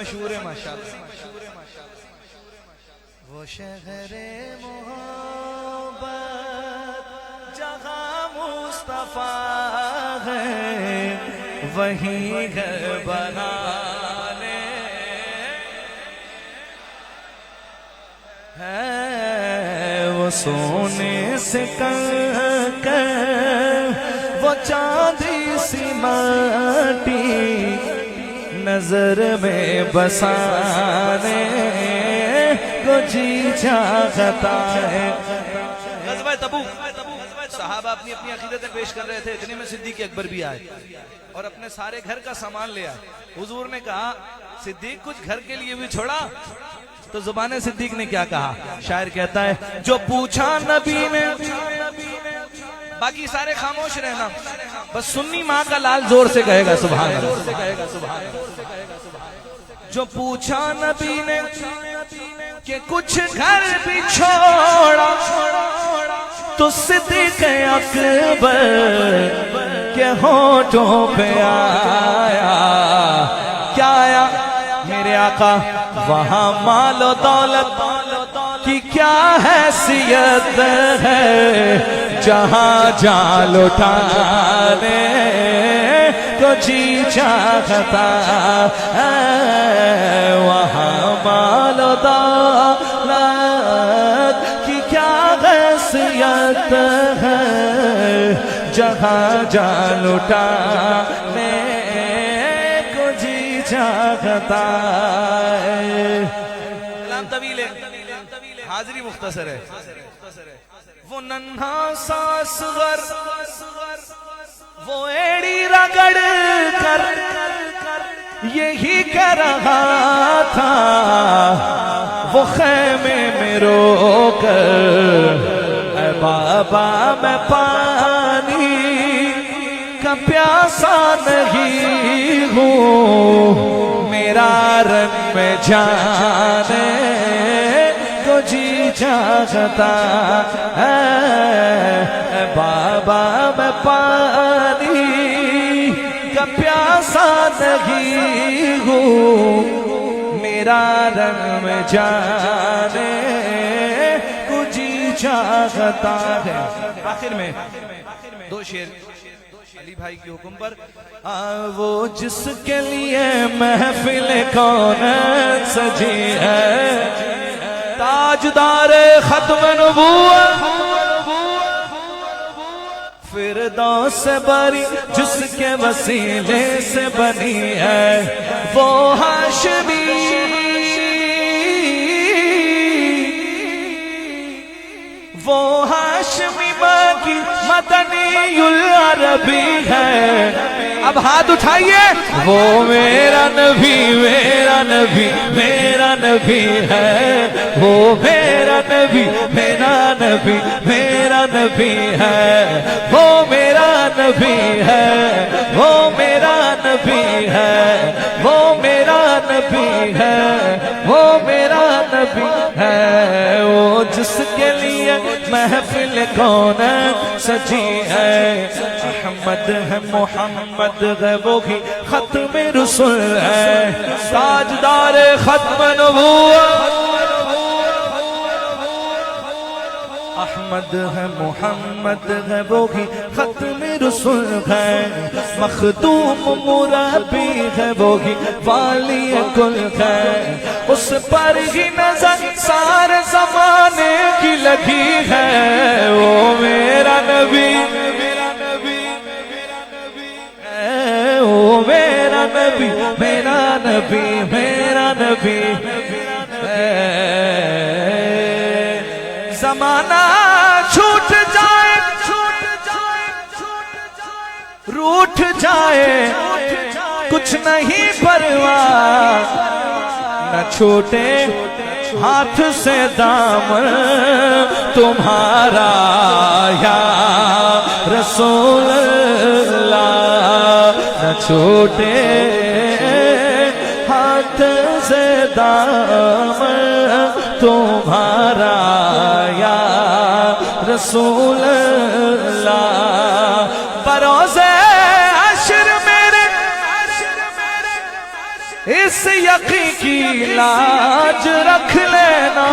مشہور ہے ماشاءاللہ. وہ شہر محبت جہاں مصطفیٰ ہے وہیں گھر بنا لے. ہے وہ سونے سے کر وہ چاندی سی مٹی نظر میں بسانے کو جی چاہتا ہے. غزوہ تبوک صحابہ اپنی اپنی عقیدتیں پیش کر رہے تھے. اتنے میں صدیق اکبر بھی آئے اور اپنے سارے گھر کا سامان لے آئے. حضور نے کہا صدیق کچھ گھر کے لیے بھی چھوڑا؟ تو زبان صدیق نے کیا کہا؟ شاعر کہتا ہے جو پوچھا نبی نے، باقی سارے خاموش رہنا، بس سنی ماں کا لال زور سے کہے گا سبحان اللہ. جو پوچھا نبی نے کہ کچھ گھر بھی چھوڑا تو صدیق اکبر کے ہونٹوں پہ آیا. کیا آیا میرے آقا؟ وہاں مال و دولت کی کیا حیثیت ہے جہاں جان لٹانے کو جی چاہتا ہے. وہاں مال و دولت کی کیا حیثیت ہے جہاں جان لٹانے کو جی چاہتا ہے. کلام طویل ہے، حاضری مختصر ہے. وہ ننھا سا اصغر وہ ایڑی رگڑ کر یہی کہہ رہا تھا وہ خیمے میں رو کر اے بابا میں پانی کا پیاسا نہیں ہوں میرا رنگ میں جانے کو جی چاہتا ہے. بابا میں پانی کا پیاسا نہیں ہوں میرا رنگ میں جانے کو جی چاہتا ہے. آخر میں دو شعر علی بھائی کے حکم پر. وہ جس کے لیے محفل کونین سجی ہے تاجدار ختم نبوت فردوس سے بری جس کے وسیلے سے بنی ہے وہ ہاشمی باقی مدنی العربی ہے. اب ہاتھ اٹھائیے. وہ میرا نبی میرا نبی میرا نبی ہے وہ میرا نبی میرا نبی میرا نبی ہے وہ میرا نبی ہے وہ میرا نبی ہے وہ میرا نبی ہے وہ میرا نبی ہے. وہ جس کے لیے محفل کونین سجی ہے احمد ہے محمد ہے وہی ختم رسول ہے تاجدار ختم نبوت. احمد ہے محمد ہے وہی ختم رسول ہے مخدوم مربی ہے وہی والی کل ہے اس پر ہی نظر سارے زمانے کی لگی ہے. وہ میرا نبی وہ میرا نبی میرا نبی میرا نبی. زمانہ چھوٹ جائے روٹھ جائے کچھ نہیں پرواہ نہ چھوٹے ہاتھ سے دامن تمہارا یا رسول اللہ نہ چھوٹے ہاتھ سے دامن تمہارا یا رسول اللہ. بروز حشر میرے اس اس یقین کی لاج رکھ لینا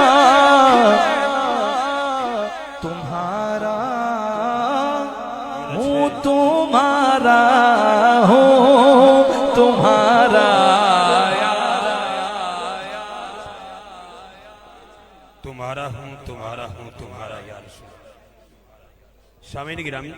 تمہارا ہوں تمہارا ہوں تمہارا تمہارا ہوں تمہارا ہوں تمہارا یا رسول۔ سامعین گرامی